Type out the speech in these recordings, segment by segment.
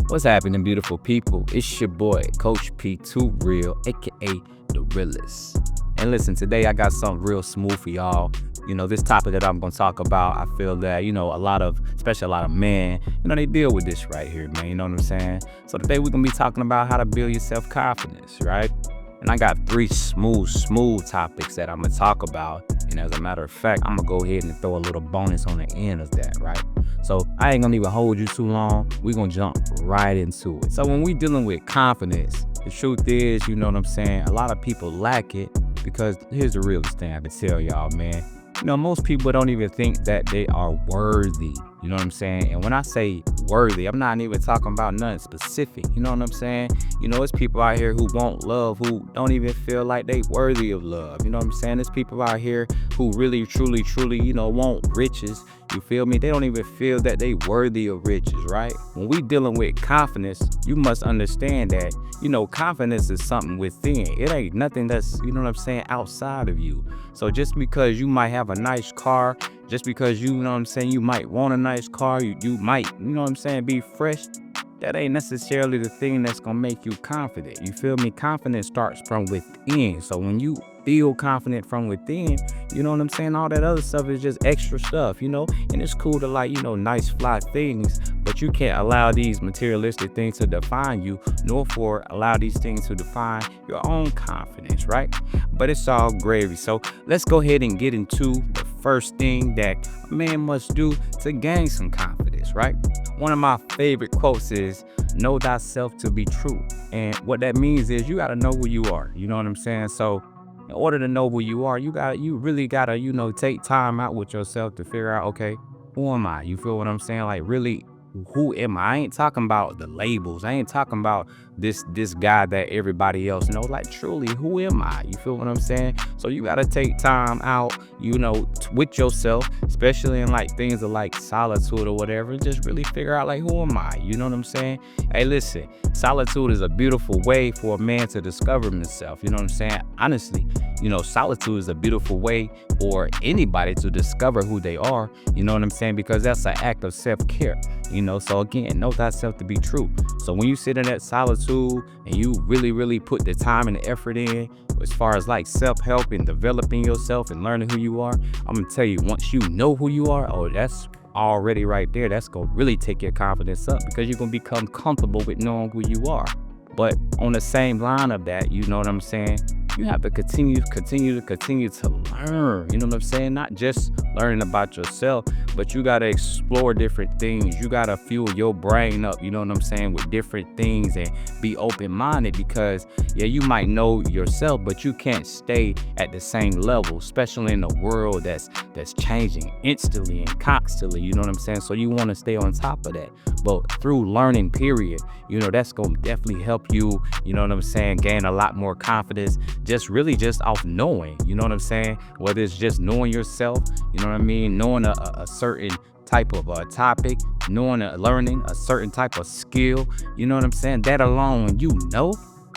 What's happening, beautiful people? It's your boy, Coach P, Too Real, aka The Realist. And listen, today I got something real smooth for y'all. This topic that I'm gonna talk about, I feel that, especially a lot of men, they deal with this right here, man. You know what I'm saying? So today we're gonna be talking about how to build your self-confidence, right? And I got three smooth topics that I'm gonna talk about. And as a matter of fact, I'm gonna go ahead and throw a little bonus on the end of that, right? So I ain't gonna even hold you too long. We're gonna jump right into it. So when we dealing with confidence, the truth is, you know what I'm saying, a lot of people lack it because here's the realest thing I can tell y'all, man. Most people don't even think that they are worthy. You know what I'm saying? And when I say worthy, I'm not even talking about nothing specific. You know what I'm saying? It's people out here who want love, who don't even feel like they worthy of love. You know what I'm saying? There's people out here who really, truly, want riches. You feel me? They don't even feel that they worthy of riches, right? When we dealing with confidence, you must understand that, confidence is something within. It ain't nothing that's, outside of you. So just because you might have a nice car, just because you might want a nice car, you might, be fresh, that ain't necessarily the thing that's gonna make you confident. You feel me? Confidence starts from within. So when you feel confident from within, all that other stuff is just extra stuff, and it's cool to nice fly things, but you can't allow these materialistic things to define you, nor for allow these things to define your own confidence, right? But it's all gravy. So let's go ahead and get into the first thing that a man must do to gain some confidence, right? One of my favorite quotes is, know thyself to be true. And what that means is you got to know who you are. You know what I'm saying? So in order to know who you are, you really got to, take time out with yourself to figure out, okay, who am I? You feel what I'm saying? Like, really, who am I? I ain't talking about the labels. I ain't talking about this guy that everybody else knows. Like, truly, who am I? You feel what I'm saying? So you got to take time out, with yourself, especially in like things of like solitude or whatever. Just really figure out like, who am I? You know what I'm saying? Hey, listen, solitude is a beautiful way for a man to discover himself. You know what I'm saying? Honestly, solitude is a beautiful way for anybody to discover who they are. You know what I'm saying? Because that's an act of self-care. So again, know thyself to be true. So when you sit in that solitude and you really put the time and the effort in as far as like self-help and developing yourself and learning who you are, I'm gonna tell you, once you know who you are, oh, that's already right there. That's gonna really take your confidence up because you're gonna become comfortable with knowing who you are. But on the same line of that, you know what I'm saying, you have to continue to learn. You know what I'm saying? Not just learning about yourself, but you got to explore different things. You got to fuel your brain up, you know what I'm saying, with different things and be open-minded because, yeah, you might know yourself, but you can't stay at the same level, especially in a world that's changing instantly and constantly, you know what I'm saying? So you want to stay on top of that. But through learning, period, that's going to definitely help you, you know what I'm saying, gain a lot more confidence just off knowing, you know what I'm saying? Whether it's just knowing yourself, you know what I mean? Knowing a certain type of topic, learning a certain type of skill, you know what I'm saying? That alone,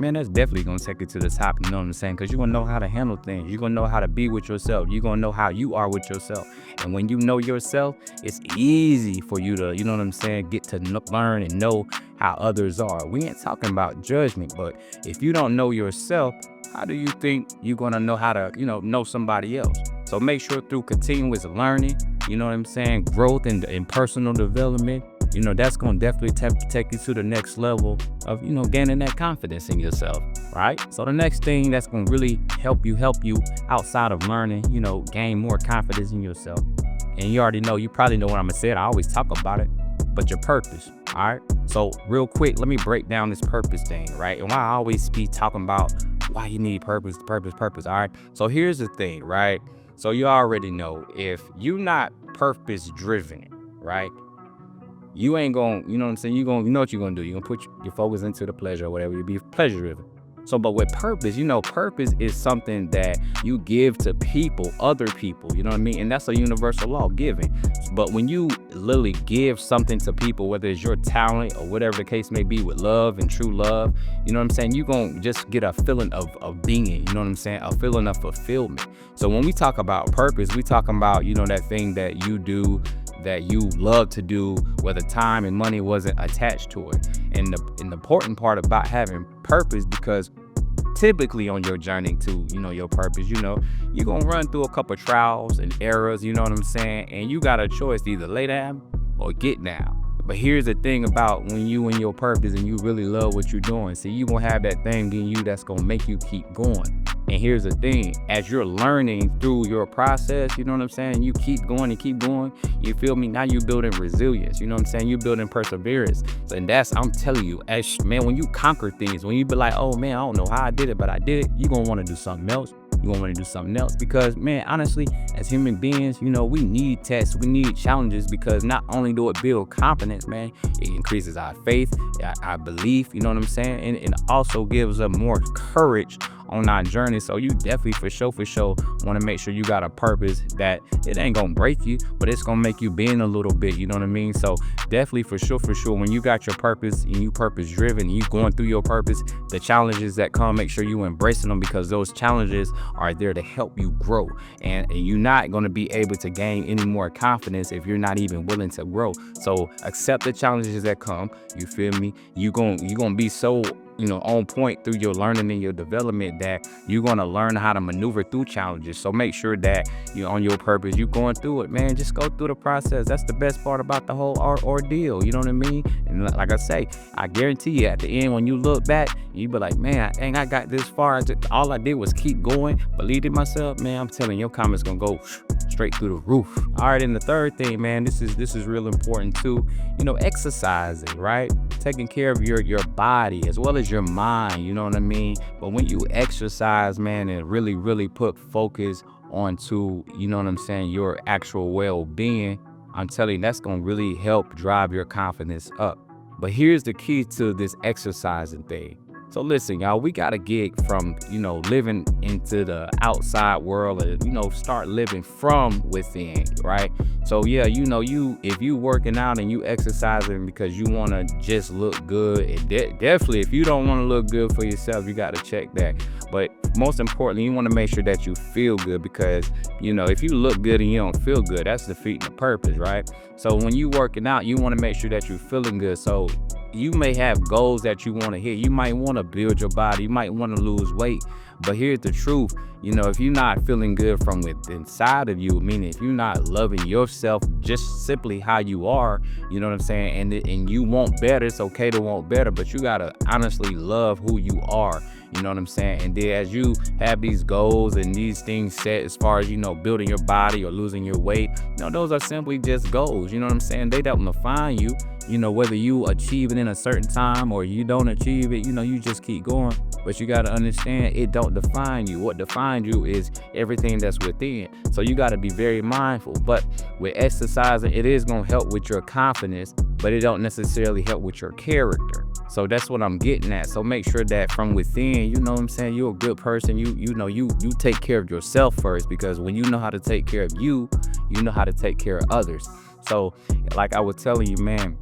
man, that's definitely going to take you to the top, you know what I'm saying? Because you're going to know how to handle things. You're going to know how to be with yourself. You're going to know how you are with yourself. And when you know yourself, it's easy for you to, you know what I'm saying, get to learn and know how others are. We ain't talking about judgment, but if you don't know yourself, how do you think you're going to know how to, know somebody else? So make sure through continuous learning, you know what I'm saying, growth and personal development, that's going to definitely take you to the next level of, gaining that confidence in yourself, right? So the next thing that's going to really help you outside of learning, gain more confidence in yourself. And you probably know what I'm going to say. I always talk about it, but your purpose, all right? So real quick, let me break down this purpose thing, right? And why I always be talking about why you need purpose, all right? So here's the thing, right? So you already know, if you're not purpose driven, right, you ain't going, you know what I'm saying? You know what you're going to do. You're going to put your focus into the pleasure or whatever. You'll be pleasure driven. So, but with purpose, purpose is something that you give to people, other people, you know what I mean? And that's a universal law, giving. But when you literally give something to people, whether it's your talent or whatever the case may be, with love and true love, you know what I'm saying? You're going to just get a feeling of being, you know what I'm saying? A feeling of fulfillment. So when we talk about purpose, we talking about, that thing that you do that you love to do, where the time and money wasn't attached to it. And the important part about having purpose, because typically on your journey to, your purpose, you're gonna run through a couple trials and errors, you know what I'm saying? And you got a choice to either lay down or get down. But here's the thing about when you in your purpose and you really love what you're doing. See, you gonna have that thing in you that's gonna make you keep going. And here's the thing, as you're learning through your process, you know what I'm saying? You keep going and keep going, you feel me? Now you building resilience, you know what I'm saying? You building perseverance. And I'm telling you, man, when you conquer things, when you be like, oh man, I don't know how I did it, but I did it, you gonna wanna do something else. You're gonna wanna do something else, because man, honestly, as human beings, we need tests, we need challenges, because not only do it build confidence, man, it increases our faith, our belief, you know what I'm saying? And it also gives us more courage on our journey. So you definitely for sure want to make sure you got a purpose that it ain't gonna break you, but it's gonna make you bend a little bit, you know what I mean? So definitely for sure when you got your purpose and you purpose driven, you going through your purpose, the challenges that come, make sure you embracing them, because those challenges are there to help you grow. And you're not going to be able to gain any more confidence if you're not even willing to grow. So accept the challenges that come, you feel me? You're gonna be so on point through your learning and your development that you're going to learn how to maneuver through challenges. So make sure that you're on your purpose, you're going through it, man. Just go through the process. That's the best part about the whole ordeal, you know what I mean? And like I say, I guarantee you at the end, when you look back, you be like, man, I got this far. All I did was keep going, believed in myself, man. I'm telling you, your comments gonna go straight through the roof. All right, and the third thing, man, this is real important too. Exercising, right? Taking care of your body as well as your mind, you know what I mean? But when you exercise, man, and really put focus onto, you know what I'm saying, your actual well-being, I'm telling you, that's gonna really help drive your confidence up. But here's the key to this exercising thing. So listen, y'all, we got to get from, living into the outside world and, start living from within, right? So yeah, if you working out and you exercising because you want to just look good, definitely if you don't want to look good for yourself, you got to check that. But most importantly, you want to make sure that you feel good, because, if you look good and you don't feel good, that's defeating the purpose, right? So when you working out, you want to make sure that you're feeling good. So you may have goals that you want to hit. You might want to build your body. You might want to lose weight. But here's the truth. If you're not feeling good from inside of you, meaning if you're not loving yourself just simply how you are, you know what I'm saying? And you want better, it's okay to want better, but you got to honestly love who you are. You know what I'm saying? And then as you have these goals and these things set as far as, building your body or losing your weight, those are simply just goals. You know what I'm saying? They don't define you. Whether you achieve it in a certain time or you don't achieve it, you just keep going. But you got to understand, it don't define you. What defines you is everything that's within. So you got to be very mindful. But with exercising, it is going to help with your confidence, but it don't necessarily help with your character. So that's what I'm getting at. So make sure that from within, you know what I'm saying, you're a good person. You take care of yourself first, because when you know how to take care of you, you know how to take care of others. So like I was telling you, man,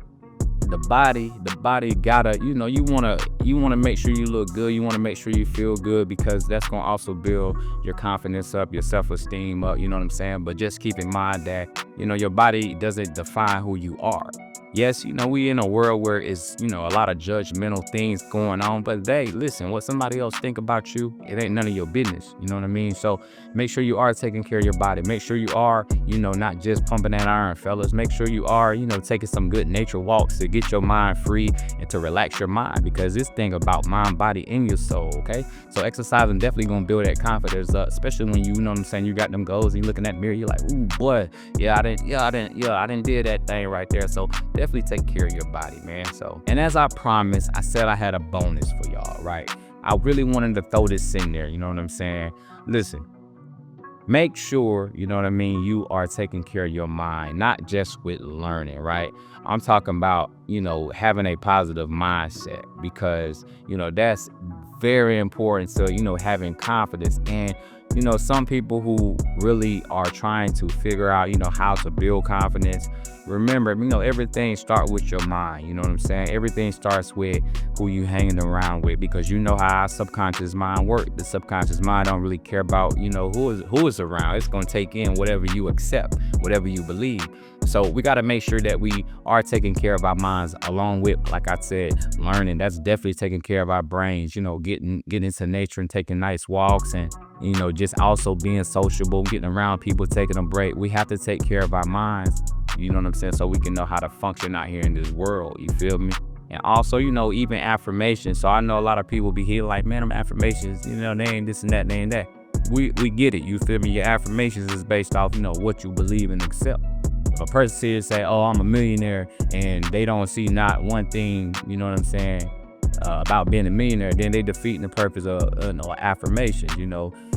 the body gotta, you wanna make sure you look good. You wanna make sure you feel good, because that's gonna also build your confidence up, your self-esteem up, you know what I'm saying? But just keep in mind that, your body doesn't define who you are. Yes, we in a world where it's, a lot of judgmental things going on, but hey, listen, what somebody else think about you, it ain't none of your business. You know what I mean? So make sure you are taking care of your body. Make sure you are, not just pumping that iron, fellas. Make sure you are, taking some good nature walks to get your mind free and to relax your mind, because this thing about mind, body, and your soul, okay? So exercising definitely gonna build that confidence up, especially when you know what I'm saying, you got them goals and you looking at the mirror, you're like, ooh, boy, I didn't did that thing right there. So definitely take care of your body, man. So, and as I promised, I said I had a bonus for y'all, right? I really wanted to throw this in there, you know what I'm saying? Listen, make sure, you know what I mean, you are taking care of your mind, not just with learning, right? I'm talking about, having a positive mindset, because, that's very important to, having confidence. And some people who really are trying to figure out, how to build confidence. Remember, everything starts with your mind. You know what I'm saying? Everything starts with who you hanging around with, because you know how our subconscious mind works. The subconscious mind don't really care about, who is around. It's going to take in whatever you accept, whatever you believe. So we got to make sure that we are taking care of our minds, along with, like I said, learning. That's definitely taking care of our brains, getting into nature and taking nice walks, and just also being sociable, getting around people, taking a break. We have to take care of our minds, you know what I'm saying, so we can know how to function out here in this world. You feel me? And also, even affirmations. So I know a lot of people be here like, man, them affirmations, they ain't this and that, they ain't that. We get it. You feel me? Your affirmations is based off, what you believe and accept. If a person sees say, oh, I'm a millionaire, and they don't see not one thing, you know what I'm saying, about being a millionaire, then they defeating the purpose of affirmations.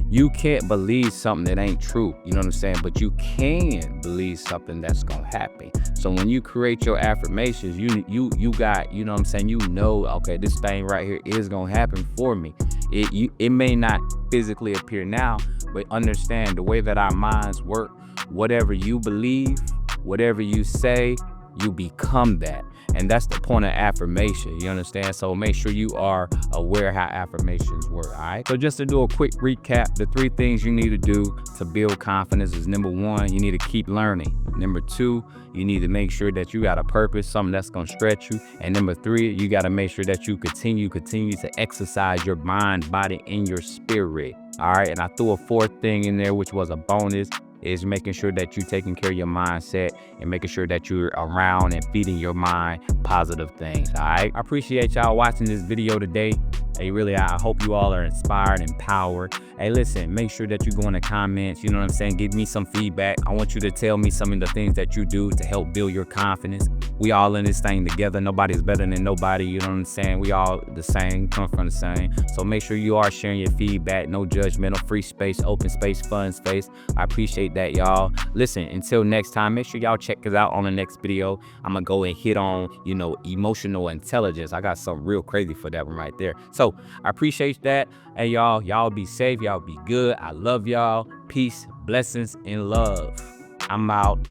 You can't believe something that ain't true, you know what I'm saying, but you can believe something that's gonna happen. So when you create your affirmations, you got, you know what I'm saying, okay, this thing right here is gonna happen for me. It may not physically appear now, but understand the way that our minds work. Whatever you believe, whatever you say, you become that. And that's the point of affirmation, you understand? So make sure you are aware how affirmations work, all right? So just to do a quick recap, the 3 things you need to do to build confidence is: number 1, you need to keep learning. Number 2, you need to make sure that you got a purpose, something that's gonna stretch you. And number 3, you gotta make sure that you continue to exercise your mind, body, and your spirit, all right? And I threw a 4th thing in there, which was a bonus, is making sure that you're taking care of your mindset and making sure that you're around and feeding your mind positive things, all right? I appreciate y'all watching this video today. Hey, really, I hope you all are inspired and empowered. Hey, listen, make sure that you go in the comments, you know what I'm saying? Give me some feedback. I want you to tell me some of the things that you do to help build your confidence. We all in this thing together. Nobody's better than nobody, you know what I'm saying? We all the same, come from the same. So make sure you are sharing your feedback. No judgmental, free space, open space, fun space. I appreciate that, y'all. Listen, until next time, make sure y'all check us out on the next video. I'm gonna go and hit on, emotional intelligence. I got something real crazy for that one right there. So I appreciate that. Hey, y'all be safe. Y'all be good. I love y'all. Peace, blessings, and love. I'm out.